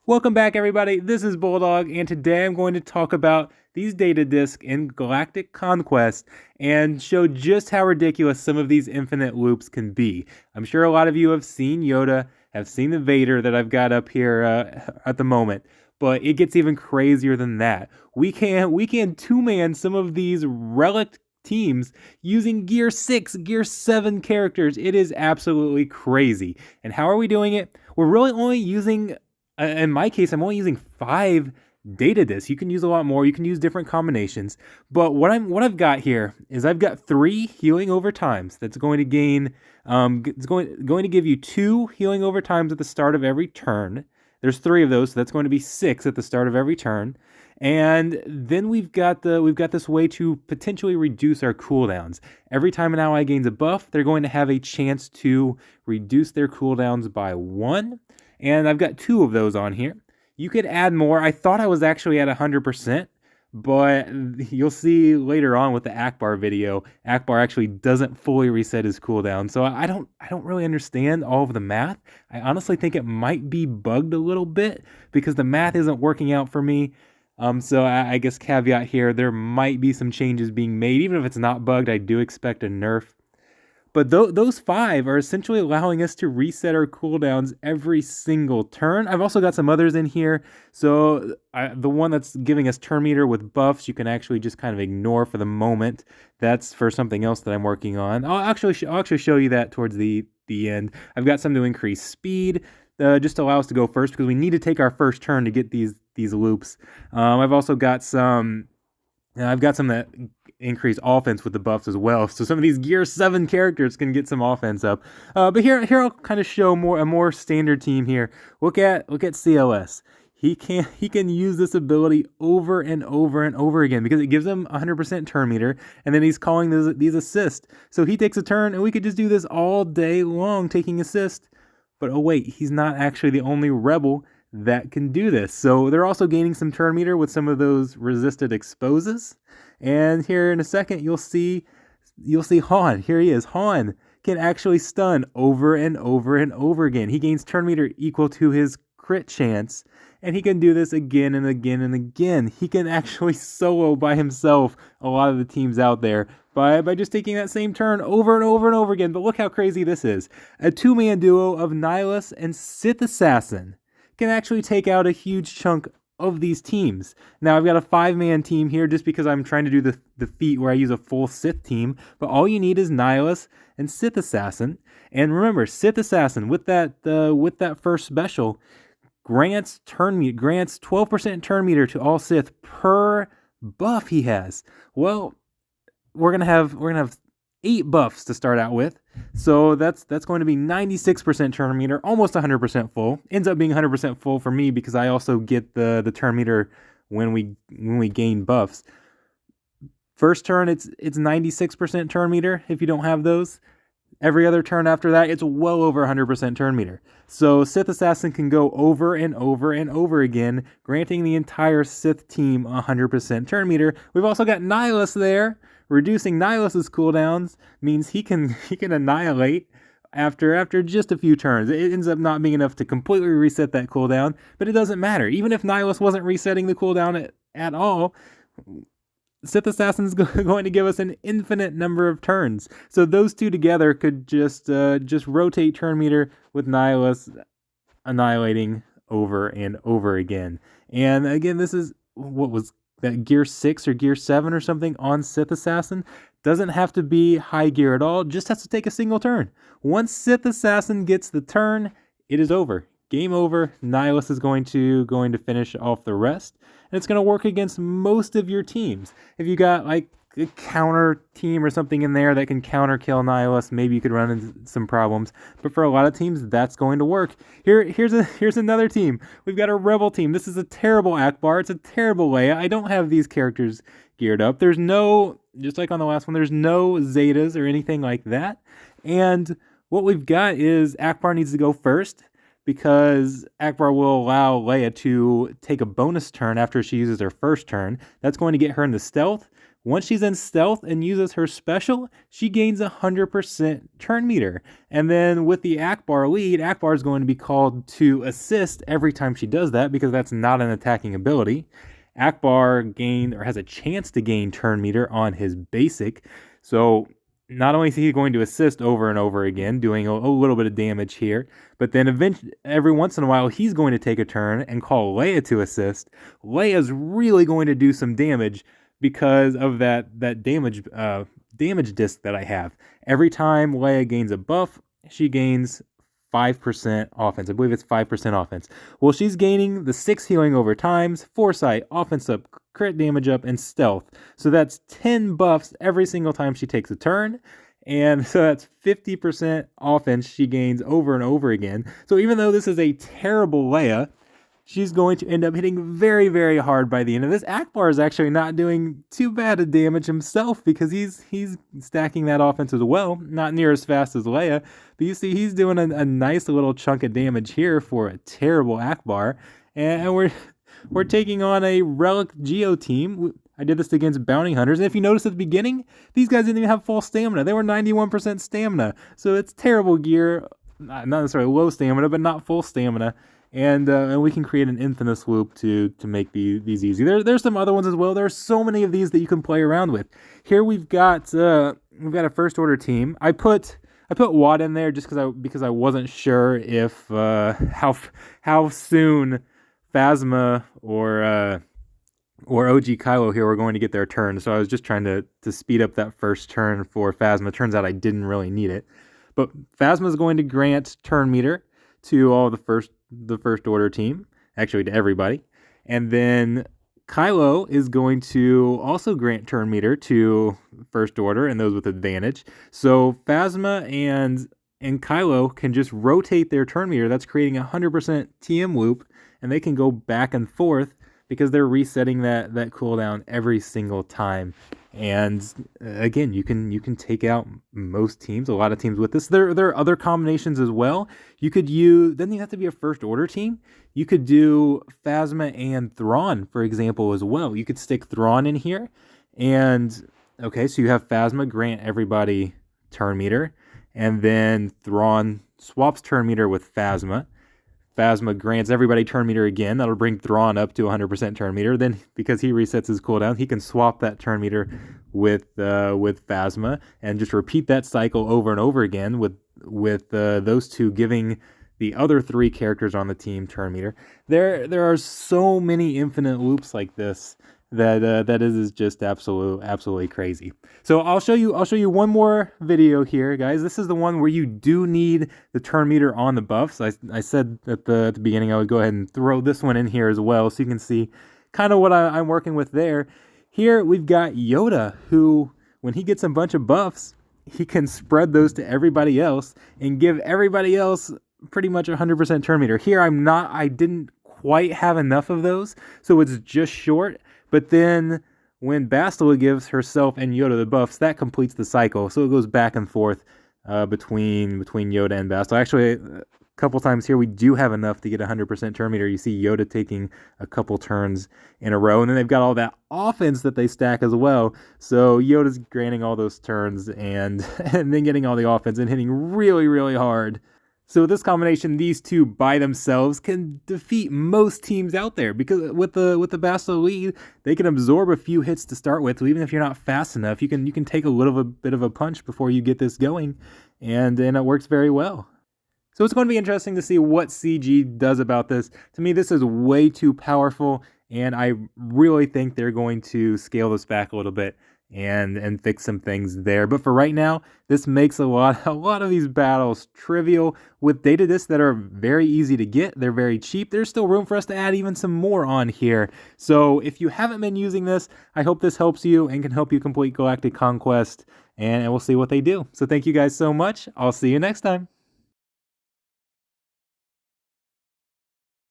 Welcome back, everybody. This is Bulldog, and today I'm going to talk about these data discs in Galactic Conquest and show just how ridiculous some of these infinite loops can be. I'm sure a lot of you have seen Yoda, have seen the Vader that I've got up here at the moment, but it gets even crazier than that. We can two-man some of these Relic teams using Gear 6, Gear 7 characters. It is absolutely crazy. And how are we doing it? We're really only using in my case, I'm only using 5 data discs. You can use a lot more. You can use different combinations. But what I've got here is I've got 3 healing over times. That's going to gain. It's going to give you 2 healing over times at the start of every turn. There's 3 of those, so that's going to be 6 at the start of every turn. And then we've got this way to potentially reduce our cooldowns. Every time an ally gains a buff, they're going to have a chance to reduce their cooldowns by 1. And I've got 2 of those on here. You could add more. I thought I was actually at 100%, but you'll see later on with the Ackbar video, Ackbar actually doesn't fully reset his cooldown. So I don't really understand all of the math. I honestly think it might be bugged a little bit because the math isn't working out for me. So I guess caveat here, there might be some changes being made. Even if it's not bugged, I do expect a nerf. But those 5 are essentially allowing us to reset our cooldowns every single turn. I've also got some others in here. So the one that's giving us turn meter with buffs, you can actually just kind of ignore for the moment. That's for something else that I'm working on. I'll actually show you that towards the end. I've got some to increase speed, just to allow us to go first because we need to take our first turn to get these loops. I've also got some. I've got some that increase offense with the buffs as well. So some of these Gear 7 characters can get some offense up. But here I'll kind of show a more standard team here. Look at CLS. He can use this ability over and over and over again because it gives him 100% turn meter, and then he's calling these assists. So he takes a turn, and we could just do this all day long, taking assist. But oh wait, he's not actually the only rebel that can do this. So they're also gaining some turn meter with some of those resisted exposes. And here in a second, you'll see Han. Here he is. Han can actually stun over and over and over again. He gains turn meter equal to his crit chance, and he can do this again and again and again. He can actually solo by himself a lot of the teams out there by just taking that same turn over and over and over again. But look how crazy this is. A 2-man duo of Nihilus and Sith Assassin can actually take out a huge chunk of these teams. Now I've got a 5-man team here just because I'm trying to do the feat where I use a full Sith team, but all you need is Nihilus and Sith Assassin. And remember, Sith Assassin with that first special grants 12% turn meter to all Sith per buff he has. Well, we're gonna have 8 buffs to start out with. So that's going to be 96% turn meter, almost 100% full. Ends up being 100% full for me because I also get the turn meter when we gain buffs. First turn it's 96% turn meter if you don't have those. Every other turn after that, it's well over 100% turn meter. So Sith Assassin can go over and over and over again, granting the entire Sith team 100% turn meter. We've also got Nihilus there. Reducing Nihilus's cooldowns means he can annihilate after just a few turns. It ends up not being enough to completely reset that cooldown, but it doesn't matter. Even if Nihilus wasn't resetting the cooldown at all, Sith Assassin's going to give us an infinite number of turns. So those two together could just rotate turn meter with Nihilus annihilating over and over again. And again, this is what was that Gear 6 or Gear 7 or something on Sith Assassin. Doesn't have to be high gear at all, just has to take a single turn. Once Sith Assassin gets the turn, it is over. Game over. Nihilus is going to finish off the rest, and it's going to work against most of your teams. If you got like a counter team or something in there that can counter kill Nihilus, maybe you could run into some problems. But for a lot of teams, that's going to work. Here's another team. We've got a rebel team. This is a terrible Ackbar. It's a terrible Leia. I don't have these characters geared up. There's no, just like on the last one, there's no Zetas or anything like that. And what we've got is Ackbar needs to go first, because Ackbar will allow Leia to take a bonus turn after she uses her first turn. That's going to get her into stealth, Once she's in stealth and uses her special, she gains 100% turn meter. And then with the Ackbar lead, Ackbar is going to be called to assist every time she does that because that's not an attacking ability. Ackbar has a chance to gain turn meter on his basic. So not only is he going to assist over and over again, doing a little bit of damage here, but then eventually, every once in a while, he's going to take a turn and call Leia to assist. Leia's really going to do some damage because of that damage disc that I have. Every time Leia gains a buff, she gains 5% offense. I believe it's 5% offense. Well, she's gaining the 6 healing over times, foresight, offense up, crit damage up, and stealth. So that's 10 buffs every single time she takes a turn. And so that's 50% offense she gains over and over again. So even though this is a terrible Leia, she's going to end up hitting very, very hard by the end of this. Ackbar is actually not doing too bad of damage himself because he's stacking that offense as well. Not near as fast as Leia, but you see he's doing a nice little chunk of damage here for a terrible Ackbar. And we're taking on a Relic Geo team. I did this against bounty hunters, and if you notice at the beginning, these guys didn't even have full stamina. They were 91% stamina, so it's terrible gear. Not necessarily low stamina, but not full stamina. And we can create an infinite loop to make these easy. There's some other ones as well. There are so many of these that you can play around with. Here we've got a first order team. I put Watt in there just because I wasn't sure if how soon Phasma or OG Kylo here were going to get their turn. So I was just trying to speed up that first turn for Phasma. Turns out I didn't really need it. But Phasma is going to grant turn meter to all the first order team, actually to everybody. And then Kylo is going to also grant turn meter to first order and those with advantage. So Phasma and Kylo can just rotate their turn meter. That's creating a 100% TM loop, and they can go back and forth because they're resetting that cooldown every single time. And again, you can take out most teams, a lot of teams with this. There are other combinations as well. Doesn't even have to be a first order team. You could do Phasma and Thrawn, for example, as well. You could stick Thrawn in here. And okay, so you have Phasma grant everybody turn meter, and then Thrawn swaps turn meter with Phasma. Phasma grants everybody turn meter again. That'll bring Thrawn up to 100% turn meter. Then, because he resets his cooldown, he can swap that turn meter with Phasma and just repeat that cycle over and over again with those two giving the other 3 characters on the team turn meter. There are so many infinite loops like this that is just absolutely crazy. So I'll show you one more video here, guys. This is the one where you do need the turn meter on the buffs. I said at the beginning I would go ahead and throw this one in here as well, so you can see kind of what I'm working with there. Here we've got Yoda, who when he gets a bunch of buffs, he can spread those to everybody else and give everybody else pretty much 100% turn meter. Here I didn't quite have enough of those, so it's just short. But then when Bastila gives herself and Yoda the buffs, that completes the cycle. So it goes back and forth between Yoda and Bastila. Actually, a couple times here we do have enough to get 100% turn meter. You see Yoda taking a couple turns in a row. And then they've got all that offense that they stack as well. So Yoda's granting all those turns and then getting all the offense and hitting really, really hard. So with this combination, these two by themselves can defeat most teams out there because with the Bastila lead, they can absorb a few hits to start with. So even if you're not fast enough, you can take a bit of a punch before you get this going, and it works very well. So it's going to be interesting to see what CG does about this. To me, this is way too powerful, and I really think they're going to scale this back a little bit and fix some things there. But for right now, this makes a lot of these battles trivial with data discs that are very easy to get. They're very cheap. There's still room for us to add even some more on here. So if you haven't been using this, I hope this helps you and can help you complete Galactic Conquest, and we'll see what they do. So thank you guys so much. I'll see you next time.